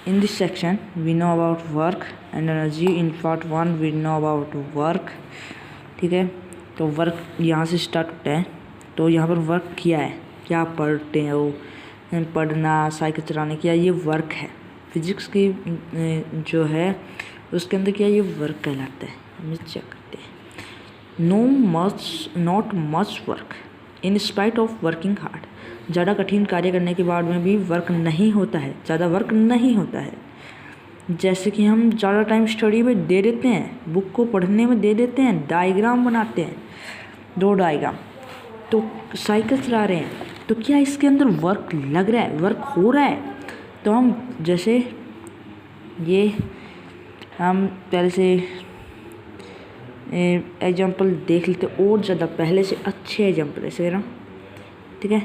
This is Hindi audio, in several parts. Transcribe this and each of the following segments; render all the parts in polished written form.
In this section, we know about work and energy. In part 1, we know about work. ठीक है, तो वर्क यहाँ से स्टार्ट होता है. तो यहाँ पर वर्क किया है, क्या आप पढ़ते हो, पढ़ना, साइकिल चलाने, क्या ये वर्क है. फिजिक्स की जो है उसके अंदर क्या ये वर्क कहलाता है. हम चेक करते हैं. Not much work in spite of working hard. ज़्यादा कठिन कार्य करने के बाद में भी वर्क नहीं होता है, ज़्यादा वर्क नहीं होता है. जैसे कि हम ज़्यादा टाइम स्टडी में दे देते हैं, बुक को पढ़ने में दे देते हैं, डायग्राम बनाते हैं, 2 डायग्राम, तो साइकिल चला रहे हैं, तो क्या इसके अंदर वर्क लग रहा है, वर्क हो रहा है. तो हम जैसे ये हम पहले से एग्जाम्पल देख लेते और ज़्यादा पहले से अच्छे एग्जाम्पल ऐसे ना. ठीक है,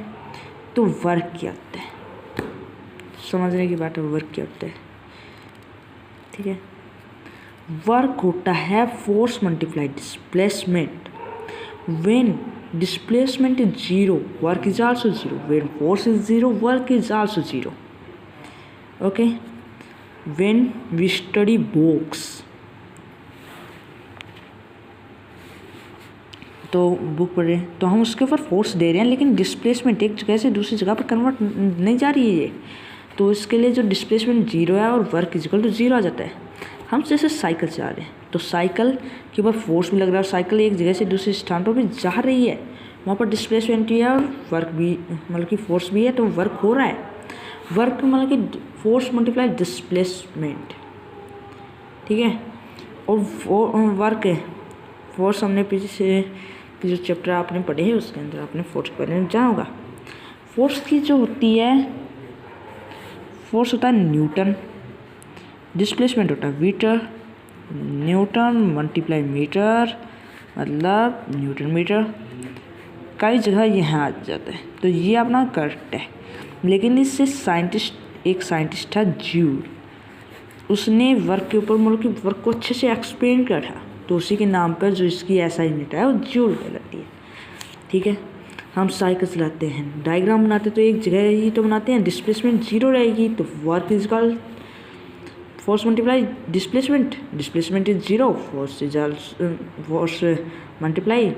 तो वर्क क्या होता है, समझने की बात है. वर्क क्या होता है, ठीक है. वर्क होता है force multiply displacement. When displacement is 0, work is also 0. When force is 0, work is also 0. Okay. When we study books, तो बुक पढ़ रहे हैं तो हम उसके ऊपर फोर्स दे रहे हैं, लेकिन डिस्प्लेसमेंट एक जगह से दूसरी जगह पर कन्वर्ट नहीं जा रही है ये. तो इसके लिए जो डिस्प्लेसमेंट 0 है और वर्क इक्वल टू 0 आ जाता है. हम जैसे साइकिल चला रहे हैं तो साइकिल के ऊपर फोर्स भी लग रहा है और साइकिल एक जगह से दूसरे स्थान पर भी जा रही है, वहाँ पर डिस्प्लेसमेंट भी है और वर्क भी, मतलब कि फोर्स भी है, तो वर्क हो रहा है. वर्क मतलब कि फोर्स मल्टीप्लाई डिस्प्लेसमेंट. ठीक है. और वर्क है फोर्स, हमने पीछे से जो चैप्टर आपने पढ़े हैं उसके अंदर आपने फोर्स के बारे में जाना होगा. फोर्स की जो होती है, फोर्स होता है न्यूटन, डिस्प्लेसमेंट होता है मीटर. न्यूटन मल्टीप्लाई मीटर मतलब न्यूटन मीटर. कई जगह यहाँ आ जाता है, तो ये अपना करेक्ट है. लेकिन इससे एक साइंटिस्ट था ज्यूल, उसने वर्क के ऊपर मतलब कि वर्क को अच्छे से एक्सप्लेन किया था, तो उसी के नाम पर जो इसकी ऐसा यूनिट है वो जूल कहलाती है. ठीक है. हम साइकिल चलाते हैं, डायग्राम बनाते तो एक जगह ही तो बनाते हैं, डिस्प्लेसमेंट 0 रहेगी, तो work is equal force multiply displacement. Displacement is 0, force multiply,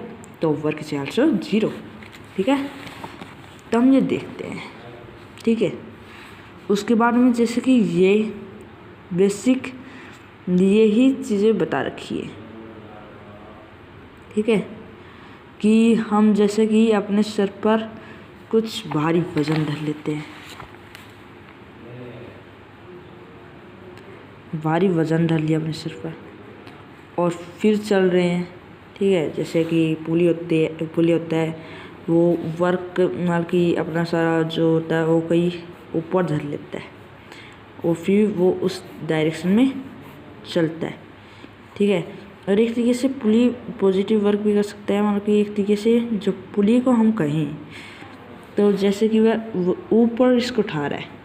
तो वर्क इज आल्सो 0. ठीक है. तो हम ये देखते हैं. ठीक है. उसके बाद में जैसे कि ये बेसिक ये ही चीज़ें बता रखी है. ठीक है, कि हम जैसे कि अपने सर पर कुछ भारी वजन धर लेते हैं, भारी वजन धर लिया अपने सिर पर और फिर चल रहे हैं. ठीक है. जैसे कि पुली होता है वो वर्क मतलब कि अपना सारा जो होता है वो कहीं ऊपर धर लेता है और फिर वो उस डायरेक्शन में चलता है. ठीक है. और एक तरीके से पुली पॉजिटिव वर्क भी कर सकता है, मतलब कि एक तरीके से जो पुली को हम कहें तो जैसे कि वह ऊपर इसको उठा रहा है.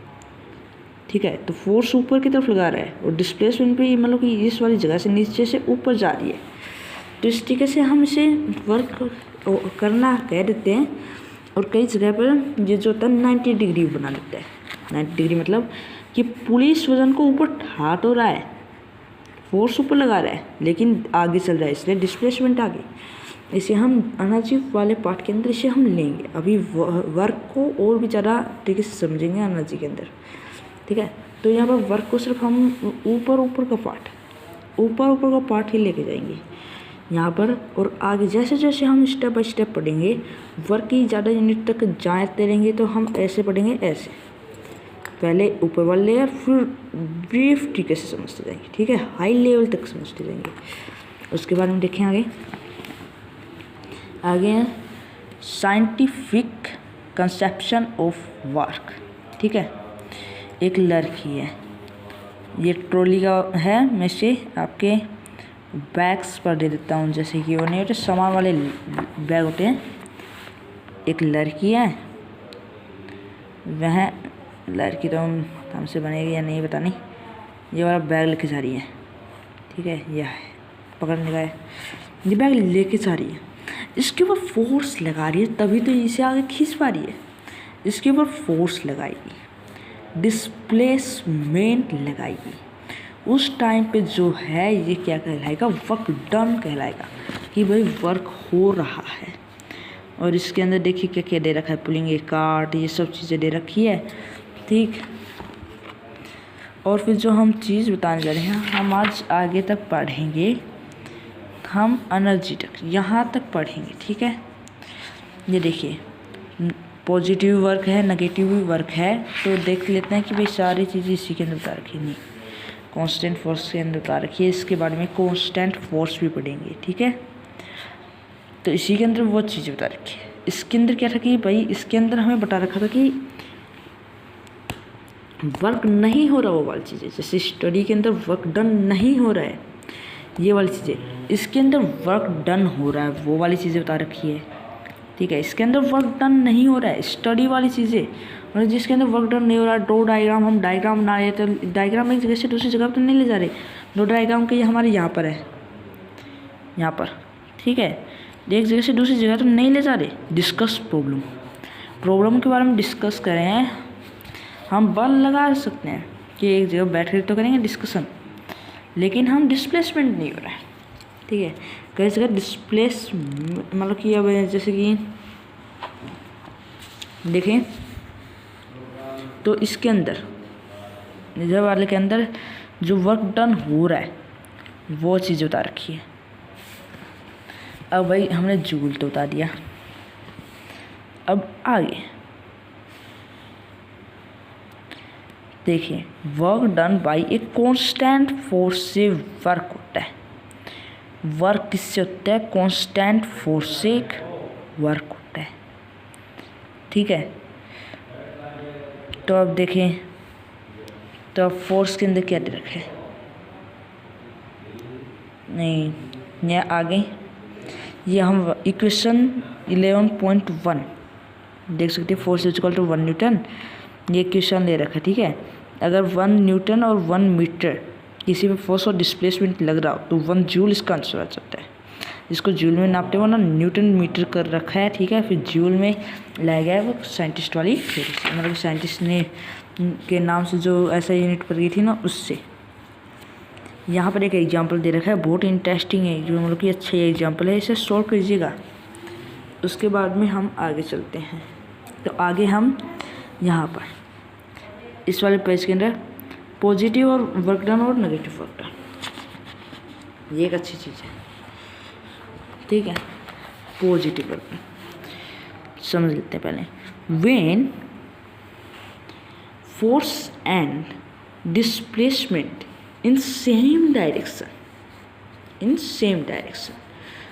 ठीक है. तो फोर्स ऊपर की तरफ लगा रहा है और डिस्प्लेसमेंट भी मतलब कि इस वाली जगह से नीचे से ऊपर जा रही है. तो इस तरीके से हम इसे वर्क करना कह देते हैं. और कई जगह पर ये जो होता है 90 डिग्री बना देता है. 90 डिग्री मतलब कि पुली इस वजन को ऊपर उठा तो रहा है, फोर्स ऊपर लगा रहा है, लेकिन आगे चल रहा है, इसलिए डिस्प्लेसमेंट आगे. इसे हम एनर्जी वाले पार्ट के अंदर इसे हम लेंगे. अभी वर्क को और भी ज़्यादा तरीके से समझेंगे एनर्जी के अंदर. ठीक है. तो यहाँ पर वर्क को सिर्फ हम ऊपर का पार्ट ही लेके जाएंगे यहाँ पर. और आगे जैसे जैसे हम स्टेप बाय स्टेप पढ़ेंगे, वर्क की ज़्यादा यूनिट तक जाते रहेंगे, तो हम ऐसे पढ़ेंगे, ऐसे पहले ऊपर वाले लेयर, फिर ब्रीफ तरीके से समझते जाएंगे. ठीक है. हाई लेवल तक समझते जाएंगे. उसके बाद हम देखें आगे हैं साइंटिफिक कंसेप्शन ऑफ वर्क. ठीक है. एक लड़की है, ये ट्रॉली का है, मैं से आपके बैग्स पर दे देता हूँ, जैसे कि वो नहीं होते सामान वाले बैग होते हैं. एक लड़की है, वह लड़की तो हमसे बनेगी या नहीं पता नहीं, ये वाला बैग लेके जा रही है. ठीक है. यह है, पकड़ने का है, ये बैग लेके जा रही है. इसके ऊपर फोर्स लगा रही है, तभी तो इसे आगे खींच पा रही है. इसके ऊपर फोर्स लगाएगी, डिस्प्लेसमेंट लगाएगी, उस टाइम पे जो है ये क्या कहलाएगा, वर्क डन कहलाएगा, कि भाई वर्क हो रहा है। और इसके अंदर देखिए क्या क्या दे रखा है, पुलिंग ए कार्ट, ये सब चीज़ें दे रखी है, ठीक। और फिर जो हम चीज़ बताने जा रहे हैं, हम आज आगे तक पढ़ेंगे, हम एनर्जी तक, यहाँ तक पढ़ेंगे, ठीक है। ये देखिए पॉजिटिव वर्क है, नेगेटिव भी वर्क है, तो देख लेते हैं कि भाई सारी चीज़ें इसी के अंदर बता रखी नहीं, कांस्टेंट फोर्स के अंदर बता रखी है। इसके बारे में कांस्टेंट फोर्स भी पढ़ेंगे, ठीक है। तो इसी के अंदर वो चीज़ें बता रखी है। इसके अंदर क्या था कि भाई इसके अंदर हमें बता रखा था कि वर्क नहीं हो रहा वो वाली चीज़ें, जैसे स्टडी के अंदर वर्क डन नहीं हो रहा है ये वाली चीज़ें, इसके अंदर वर्क डन हो रहा है वो वाली चीज़ें बता रखी है, ठीक है। इसके अंदर वर्क डन नहीं हो रहा है स्टडी वाली चीज़ें, और जिसके अंदर वर्क डन नहीं हो रहा है, दो डायग्राम हम डायग्राम बना रहे, तो डायग्राम एक जगह से दूसरी जगह पर तो नहीं ले जा रहे, दो डायग्राम के ये हमारे यहाँ पर है, यहाँ पर, ठीक है। एक जगह से दूसरी जगह तो नहीं ले जा रहे। डिस्कस प्रॉब्लम के बारे में डिस्कस कर रहे हैं, हम बल लगा सकते हैं कि एक जगह बैठ कर तो करेंगे डिस्कशन, लेकिन हम डिस्प्लेसमेंट नहीं हो रहा है, ठीक है। कई जगह डिस्प्लेस मतलब कि अब जैसे कि देखें तो इसके अंदर इधर वाले के अंदर जो वर्क डन हो रहा है वो चीज़ बता रखी है। अब भाई हमने जूल तो बता दिया, अब आगे देखिए work done by a constant force से वर्क होता है। वर्क किससे होता है, कांस्टेंट फोर्स से वर्क होता है, ठीक है। तो अब देखें तो अब फोर्स के अंदर क्या दे रखा है, नहीं ये आगे ये हम इक्वेशन 11.1 देख सकते हैं, फोर्स इक्वल टू 1 न्यूटन, ये इक्वेशन ले रखा है, ठीक है। अगर 1 न्यूटन और 1 मीटर किसी में फोर्स और डिस्प्लेसमेंट लग रहा हो तो 1 जूल इसका आंसर आ सकता है। जिसको जूल में नापते हो ना, न्यूटन मीटर कर रखा है, ठीक है। फिर जूल में लाया गया है वो साइंटिस्ट वाली थ्योरी से, मतलब साइंटिस्ट ने के नाम से जो ऐसा यूनिट पर गई थी ना, उससे। यहाँ पर एक एग्जाम्पल दे रखा है, बहुत इंटरेस्टिंग है, जो मतलब कि अच्छा एग्जाम्पल है, इसे सॉल्व कीजिएगा। उसके बाद में हम आगे चलते हैं। तो आगे हम यहाँ पर इस वाले पेज के अंदर पॉजिटिव और वर्क डन और नेगेटिव वर्क डन, ये एक अच्छी चीज़ है, ठीक है। पॉजिटिव वर्क डन समझ लेते हैं पहले। When force and displacement in same direction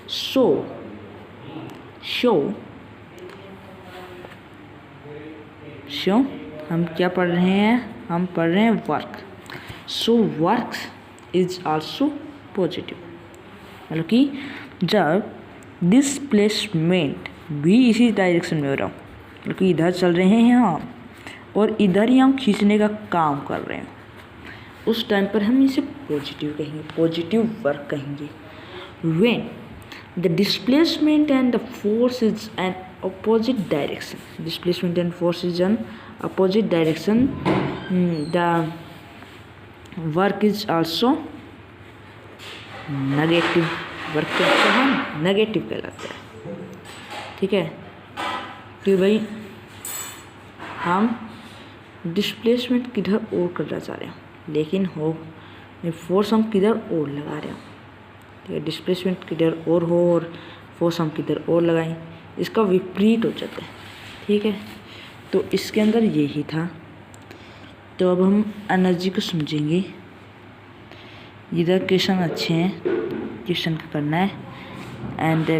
so हम क्या पढ़ रहे हैं, हम पढ़ रहे हैं work. So work is also positive, मतलब कि जब डिस्प्लेसमेंट भी इसी डायरेक्शन में हो रहा हूँ, मतलब कि इधर चल रहे हैं हम और इधर ही हम खींचने का काम कर रहे हैं, उस टाइम पर हम इसे पॉजिटिव कहेंगे, पॉजिटिव वर्क कहेंगे। When the displacement and the force is an opposite direction, displacement and force is an opposite direction, the work is also negative, work कहते हैं नेगेटिव कहलाता है, ठीक है। कि भाई हम डिस्प्लेसमेंट किधर और करना चाह रहे हैं, लेकिन हो फोर्स हम किधर और लगा रहे हो, ठीक है। डिस्प्लेसमेंट किधर और हो और फोर्स हम किधर और लगाएं, इसका विपरीत हो जाता है, ठीक है। तो इसके अंदर यही था। तो अब हम एनर्जी को समझेंगे। इधर क्वेश्चन अच्छे हैं, क्वेश्चन का करना है, and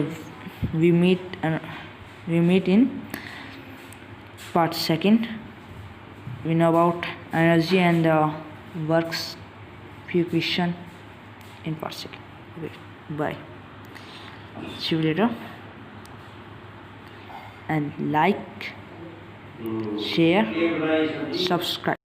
we meet in part second. We know about energy and works few question in part second. Okay, bye. See you later. And like, share, subscribe.